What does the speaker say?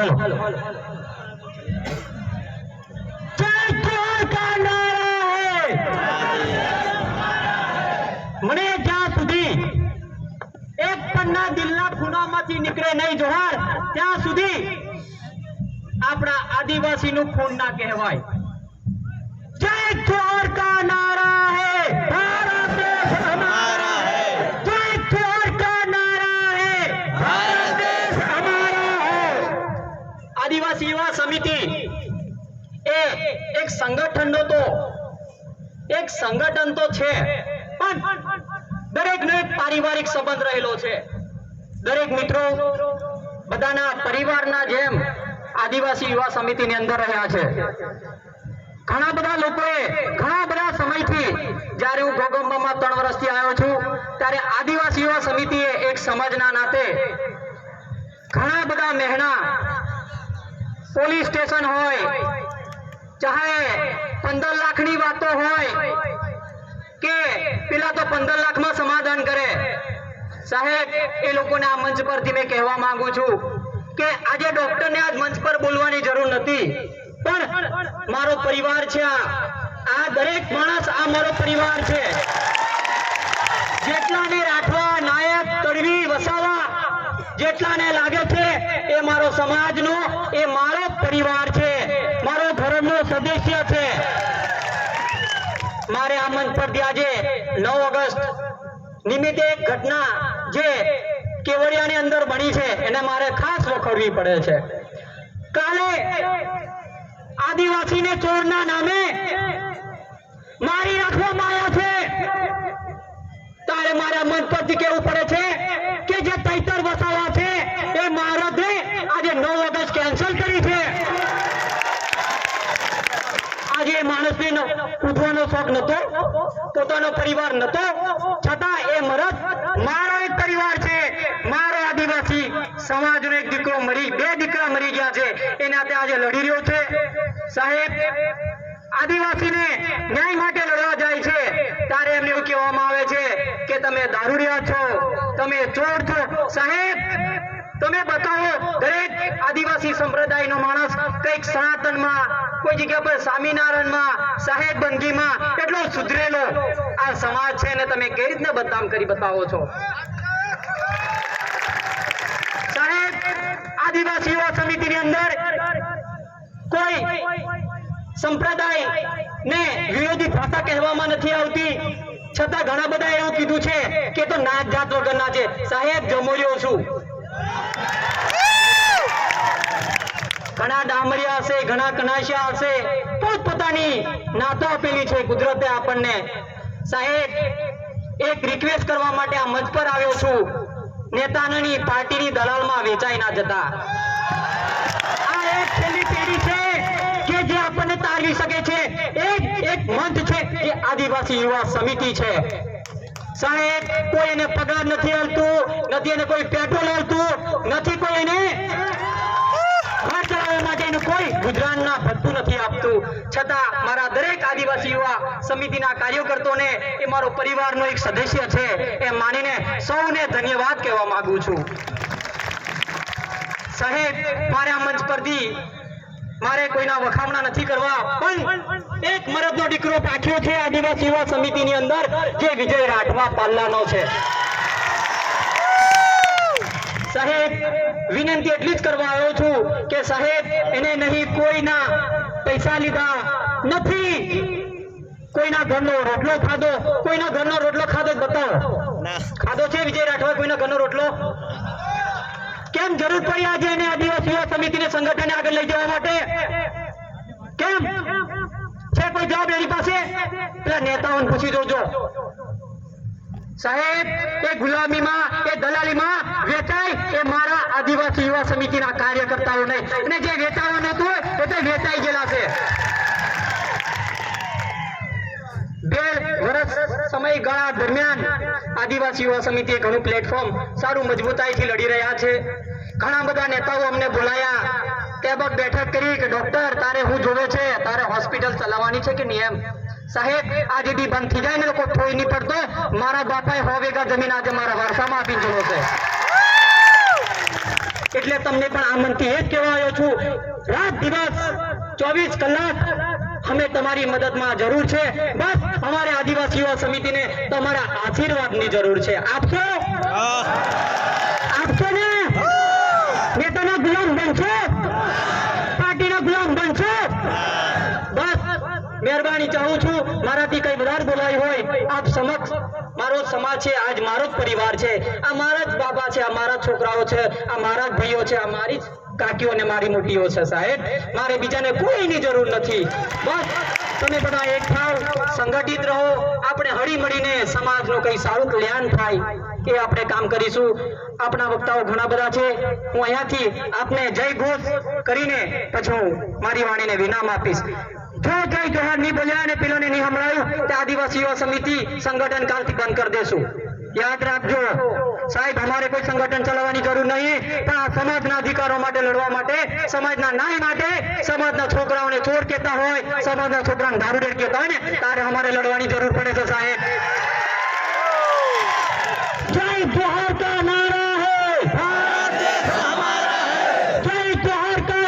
હાલો મને જ્યાં સુધી એક પન્ના દિલના ખૂણામાંથી નીકળે નહીં જોહાર ત્યાં સુધી આપણા આદિવાસીનું ખૂન ના કહેવાય। જય જોહર કા નારા હે ભારત દેશ હમારા હે, જય જોહર કા નારા હે ભારત દેશ હમારા હે। આદિવાસી યુવા સમિતિ એ એક સંગઠન તો છે, પણ દરેકનો એક પારિવારિક સંબંધ રહેલો છે। દરેક મિત્રો બધાના પરિવારના જેમ આદિવાસી યુવા સમિતિની અંદર રહ્યા છે। ઘણા બધા લોકોએ ઘણા બધા સમયથી, જ્યારે હું ગોગંબામાં 3 વર્ષથી આવ્યો છું, ત્યારે આદિવાસી યુવા સમિતિએ એક સમાજના નાતે ઘણા બધા મહેણા, પોલીસ સ્ટેશન હોય, ચાહે 15 લાખની વાતો હોય કે પેલા તો 15 લાખમાં સમાધાન કરે, સાહેબ એ લોકોને આ મંચ પરથી મેં કહેવા માંગુ છું કે આજે ડોક્ટરને આજ મંચ પર બોલવાની જરૂર નથી, પણ મારો પરિવાર છે, આ દરેક માણસ આ મારો પરિવાર છે। જેટલાને રાઠવા, નાયક, તડવી, વસાવા જેટલાને લાગે છે એ મારો સમાજનો, એ મારો પરિવાર છે, મારો ધર્મનો સદસ્ય છે। મારે આ મંચ પરથી આજે 9 ઓગસ્ટ નિમિત્તે એક ઘટના જે કેવડિયાની અંદર બની છે એને મારે ખાસ વખોડવી પડે છે। કાલે આદિવાસીને ચોરના નામે મારી રાખવામાં આવ્યા છે, તારે મારા મંચ પરથી કહેવું પડે છે કે જે તૈતર વસાવા છે એ મહારાજે આજે 9 ઓગસ્ટ કેન્સલ કરી છે। આજે માણસને કૂદવાનો શોખ નતો, પોતાનો પરિવાર નતો, છતાં એ મરદ મારો એક પરિવાર છે, મારો આદિવાસી સમાજનો એક દીકરો મરી, 2 દીકરા મરી ગયા છે, એના તે આજે લડી રહ્યો છે। સાહેબ આદિવાસીને ન્યાય માટે લડવા જાય છે ત્યારે એમને એવું કહેવામાં આવે છે કે તમે દારૂડિયા છો, તમે ચોર છો। સાહેબ તમે બતાવો, દરેક આદિવાસી સંપ્રદાયનો માણસ કંઈક સનાતનમાં, કોઈ જગ્યા પર સ્વામિનારાયણમાં, સાહેબ બંદગીમાં એટલો સુધરેલો આ સમાજ છે ને તમે કેવી રીતના બદનામ કરી બતાવો છો? સાહેબ આદિવાસી યુવા સમિતિની અંદર કોઈ સંપ્રદાય ને વિરોધી ભાષા કહેવામાં નથી આવતી, છતાં ઘણા બધા એવું કીધું છે કે તો નાત જાત વગરના છે। સાહેબ જમોરિયો છું, ઘણા ડામરિયા હશે, ઘણા કનાશિયા હશે, પોતપોતાની નાતો આપેલી છે કુદરતે આપણને। સાહેબ એક રિક્વેસ્ટ કરવા માટે આ મંચ પર આવ્યો છું, નેતાની પાર્ટીની દલાલમાં વેચાઈ ના જતા। આ એક છેલ્લી પેઢી છે કે જે આપણને તારવી શકે છે, એક મંચ છે એ આદિવાસી યુવા સમિતિ છે। સાહેબ કોઈ એને પગાર નથી હાલતું, નથી એને કોઈ પેટ્રોલ હાલતું, નથી કોઈ એને ઘર ચલાવવા માટેનું કોઈ ગુજરાતના ભથ્થું નથી આપતું, છતાં મારા દરેક આદિવાસી યુવા સમિતિના કાર્યકર્તાઓને એ મારો પરિવારનો એક સદસ્ય છે એ માનીને સૌને ધન્યવાદ કહેવા માંગુ છું। સાહેબ મારે આ મંચ પરથી મારે કોઈના વખામણા નથી કરવા, પણ એક મરદનો દીકરો પાછો છે આદિવાસી યુવા સમિતિની અંદર, જે વિજય રાઠવા પાલ્લાનો છે। સાહેબ વિનંતી એટલી જ કરવા આવ્યો છું કે સાહેબ એને નહીં કોઈના પૈસા લીધા નથી, કોઈના ઘરનો રોટલો ખાધો, કોઈના ઘરનો રોટલો ખાધો બતાવો, ખાધો છે વિજય રાઠવા કોઈના ઘરનો રોટલો? કેમ જરૂર પડી આજે એને આદિવાસી યુવા સમિતિને સંગઠને આગળ લઈ જવા માટે? કેમ છે કોઈ જવાબ એની પાસે? પેલા નેતાઓને પૂછી જોજો। સાહેબ એ ગુલામીમાં, એ દલાલીમાં વેચાય એ મારા આદિવાસી યુવા સમિતિના કાર્યકર્તાઓ નહીં, અને જે વેચાવાનું નતું હોય એ તો વેચાઈ ગયેલા છે। 2 વર્ષ સમયગાળા દરમિયાન આદિવાસી યુવા સમિતિએ ઘણું પ્લેટફોર્મ સારું મજબૂતાઈથી લડી રહ્યા છે। ઘણા બધા નેતાઓ અમને બોલાયા, ટેબલ બેઠક કરી કે ડોક્ટર તારે હું જોવે છે, તારે હોસ્પિટલ ચલાવવાની છે કે નિયમ? સાહેબ આજે દી બંધ થઈ જાય ને લોકો કોઈ નહીં પડતો, મારા બાપાએ 100 વીઘા જમીન આજે મારા વારસામાં આપી દીધો છે। એટલે તમને પણ આમંત્રિત એ જ કહેવા આવ્યો છું, રાત દિવસ 24 કલાક અમે તમારી મદદમાં જરૂર છે. બસ અમારે આદિવાસી યુવા સમિતિને તમારા આશીર્વાદની જરૂર છે. આપશો ને? નેતાના ગુલામ બનશો? પાર્ટીના ગુલામ બનશો? બસ મહેરબાની ચાહું છું, મારાથી કઈ વધારે બોલાય હોય આપ સમક્ષ મારો સમાજ છે, આજ મારો જ પરિવાર છે, આ મારા જ બાબા છે, આ મારા છોકરાઓ છે, આ મારા જ ભાઈઓ છે, આ મારી જ કાકીઓ ને મારી મોટીઓ છે. સાહેબ મારે બીજાને કોઈની જરૂર નથી. બસ તમે બધા એક થાવ, સંગઠિત રહો, આપણે હળી મળીને સમાજનું કઈ સારું કલ્યાણ થાય એ આપણે કામ કરીશું. આપણા વક્તાઓ ઘણા બધા છે, હું અહીંયાથી આપને જય ઘોષ કરીને પછી હું મારી વાણીને વિરામ આપીશ. જો જય જોહાર નહીં બોલ્યા અને પેલોને નહીં સંભળાયું તો આદિવાસી યુવા સમિતિ સંગઠન કાલથી બંધ કરી દેશું. યાદ રાખજો સાહેબ, અમારે કોઈ સંગઠન ચલાવવાની જરૂર નહીં, પણ આ સમાજના અધિકારો માટે લડવા માટે, સમાજના ન્યાય માટે, સમાજના છોકરાઓને ચોર કહેતા હોય, સમાજના છોકરાને દારૂડિયા કહેતા હોય ને, તારે અમારે લડવાની જરૂર પડે છે સાહેબ. જય જોહાર કા નારા હૈ, જય જોહાર કા